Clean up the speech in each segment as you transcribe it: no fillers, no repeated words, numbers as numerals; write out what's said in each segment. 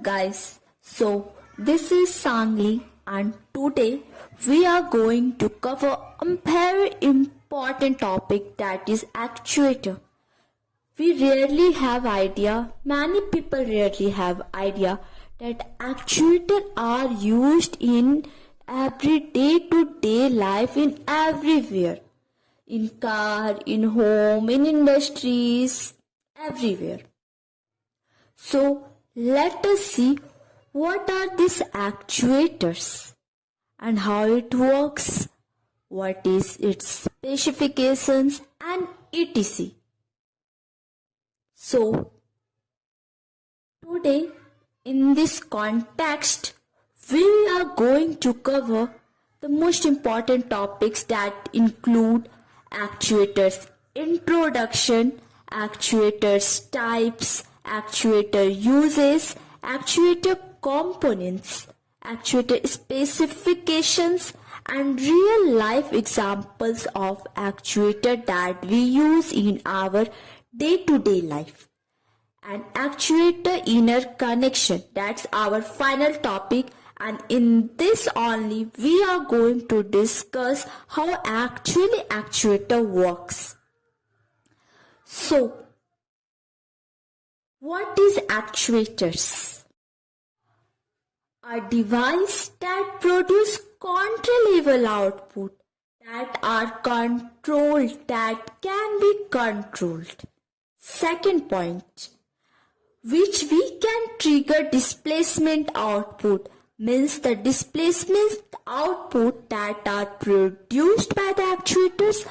guys, so this is Sangli and today we are going to cover a very important topic, that is actuator. Many people rarely have idea that actuators are used in every day-to-day life in everywhere. In car, in home, in industries, everywhere. So let us see what are these actuators and how it works, what is its specifications and etc. So today in this context we are going to cover the most important topics that include actuators introduction, actuators types, actuator uses, actuator components, actuator specifications and real life examples of actuator that we use in our day-to-day life. And actuator inner connection, that's our final topic, and in this only we are going to discuss how actually actuator works. So what is actuators? A device that produce controllable output that are controlled, that can be controlled. Second point, which we can trigger displacement output, means the displacement output that are produced by the actuators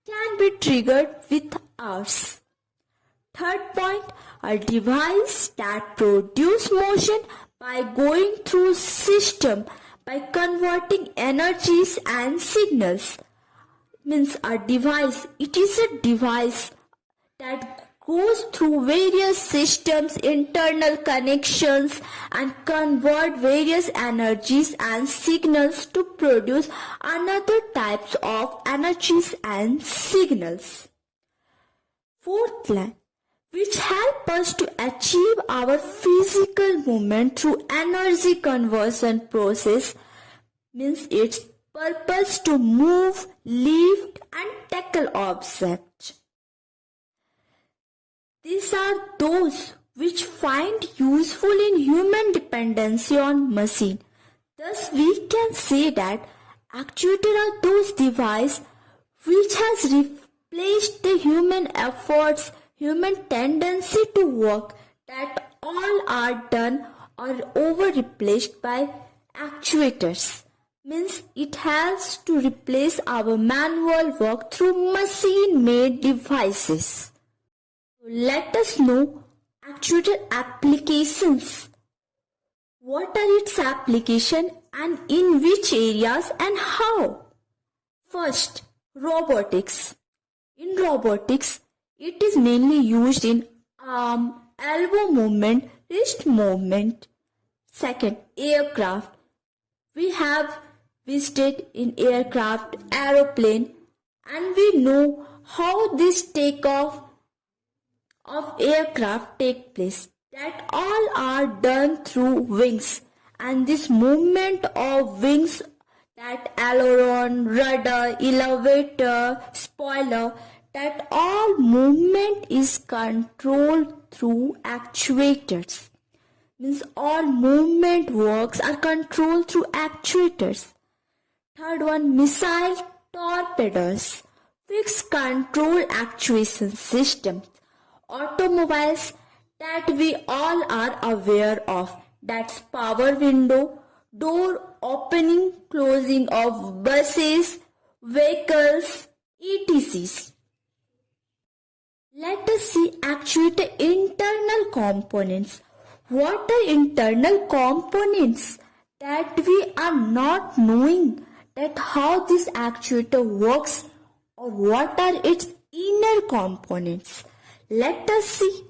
can be triggered with ours. Third point, a device that produce motion by going through system by converting energies and signals, means a device, it is a device that goes through various systems, internal connections and convert various energies and signals to produce another types of energies and signals. Fourth line, which help us to achieve our physical movement through energy conversion process, means its purpose to move, lift and tackle objects. These are those which find useful in human dependency on machine. Thus we can say that actuators are those devices which has replaced the human efforts, human tendency to work, that all are done or over replaced by actuators. Means it has to replace our manual work through machine made devices. Let us know actuator applications. What are its applications and in which areas and how? First, robotics. In robotics, it is mainly used in arm, elbow movement, wrist movement. Second, aircraft. We have visited in aircraft, aeroplane, and we know how this takeoff of aircraft take place, that all are done through wings, and this movement of wings, that aileron, rudder, elevator, spoiler, that all movement is controlled through actuators. Means all movement works are controlled through actuators. Third one, missile torpedoes, fixed control actuation systems. Automobiles that we all are aware of, that's power window, door opening, closing of buses, vehicles, etc. Let us see actuator internal components. What are internal components? That we are not knowing that how this actuator works or what are its inner components. Let us see.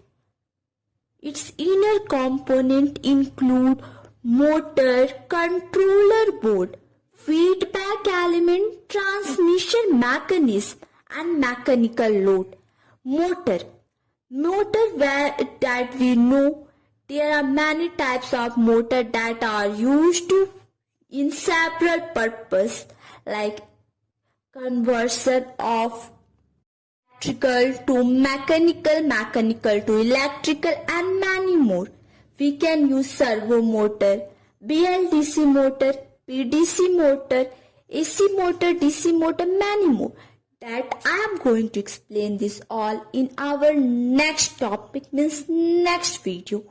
Its inner component include motor, controller board, feedback element, transmission mechanism and mechanical load. Motor that we know There are many types of motor that are used in several purposes like conversion of electrical to mechanical, mechanical to electrical, and many more. We can use servo motor, BLDC motor, PDC motor, AC motor, DC motor, many more. That I am going to explain this all in our next topic, means next video.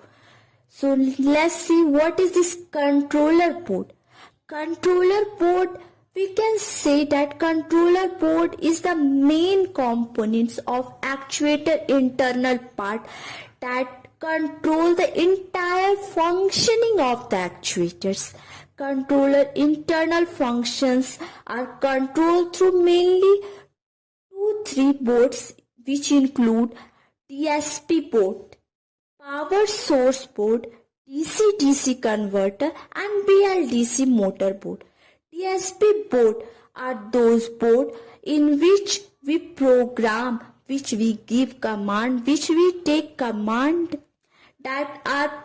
So let's see what is this controller board. Controller board, we can say that controller board is the main components of actuator internal part that control the entire functioning of the actuators. Controller internal functions are controlled through mainly 2-3 boards, which include DSP board, power source board, DC-DC converter, and BLDC motor board. DSP board are those board in which we program, which we give command, which we take command that are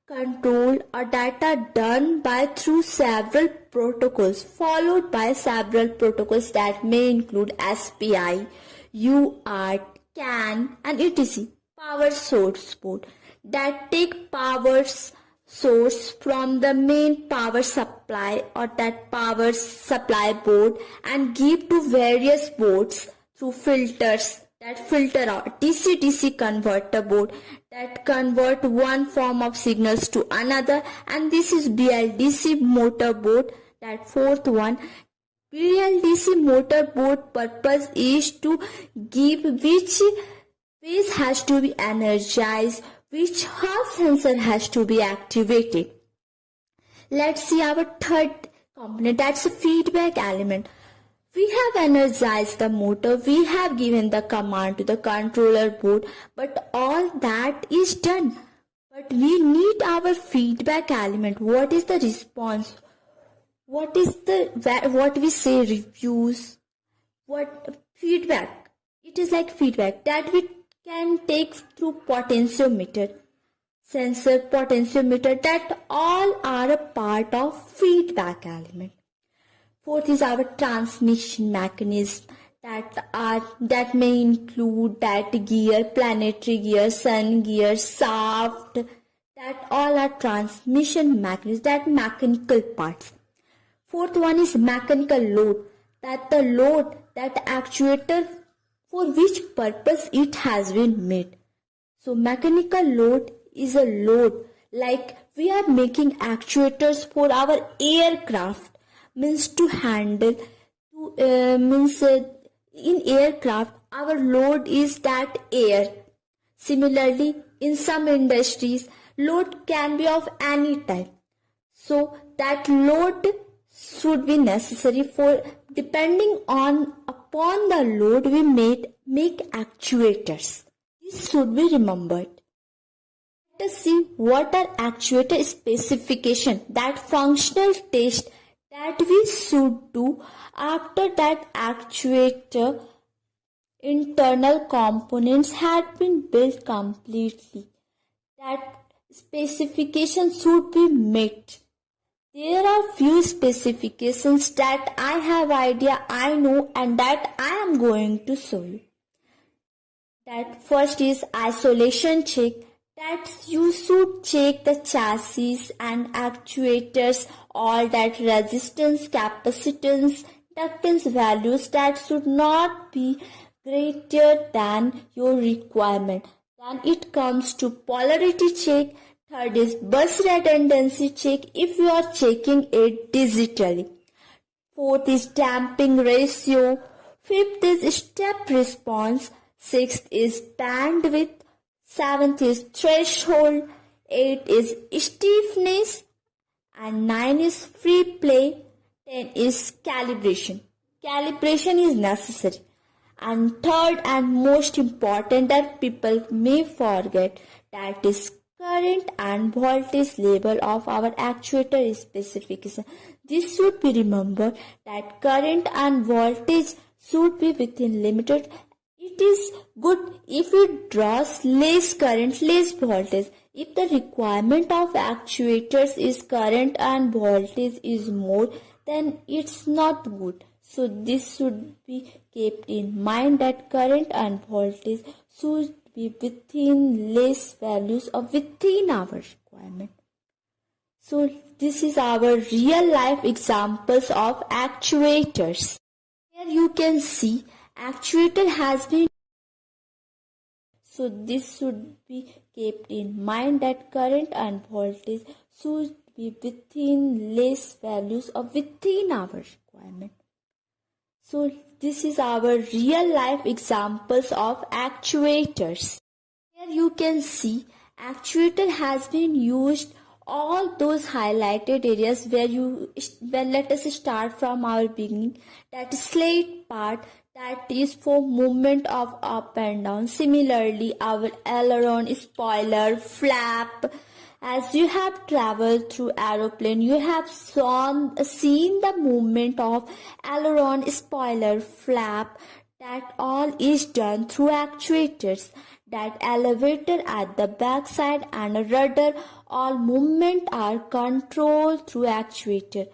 controlled or that are done by through several protocols, followed by several protocols that may include SPI, UART, CAN, and etc. Power source board that take power source from the main power supply or that power supply board and give to various boards through filters that filter out. DC-DC converter board that convert one form of signals to another, and this is BLDC motor board, that fourth one. BLDC motor board purpose is to give which phase has to be energized, which Hall sensor has to be activated. Let's see our third component, that's a feedback element. We have energized the motor, we have given the command to the controller board, but all that is done. But we need our feedback element. What is the response? What is what we say reviews? What feedback? It is like feedback that we can take through potentiometer, sensor, potentiometer, that all are a part of feedback element. Fourth is our transmission mechanism that may include that gear, planetary gear, sun gear, shaft, that all are transmission mechanisms, that mechanical parts. Fourth one is mechanical load, that the load, that actuator for which purpose it has been made. So mechanical load is a load, like we are making actuators for our aircraft, means to handle, in aircraft our load is that air. Similarly, in some industries, load can be of any type. So that load should be necessary for, depending upon the load we make actuators. This should be remembered. Let us see what are actuator specification, that functional test that we should do after that actuator internal components had been built completely. That specification should be met. There are few specifications that I have idea, I know, and that I am going to show you. That first is isolation check. That you should check the chassis and actuators, all that resistance, capacitance, inductance values that should not be greater than your requirement. Then it comes to polarity check. Third is bus redundancy check if you are checking it digitally. Fourth is damping ratio. Fifth is step response. Sixth is bandwidth. Seventh is threshold. 8 is stiffness. And 9 is free play. 10 is calibration. Calibration is necessary. And third and most important that people may forget, that is current and voltage level of our actuator specification. This should be remembered, that current and voltage should be within limited. It It is good if it draws less current, less voltage. If the requirement of actuators is current and voltage is more, then it's not good. So this should be kept in mind that current and voltage should be within less values or within our requirement. So this is our real life examples of actuators. Here you can see actuator has been. So this should be kept in mind that current and voltage should be within less values or within our requirement. So this is our real life examples of actuators. Here you can see actuator has been used all those highlighted areas where let us start from our beginning, that slate part, that is for movement of up and down. Similarly, our aileron, spoiler, flap. As you have traveled through aeroplane, you have seen the movement of aileron, spoiler, flap. That all is done through actuators. That elevator at the backside and rudder, all movement are controlled through actuator.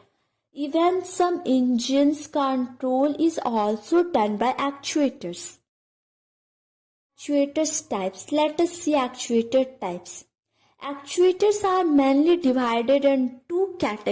Even some engines control is also done by actuators. Actuators types. Let us see actuator types. Actuators are mainly divided in two categories.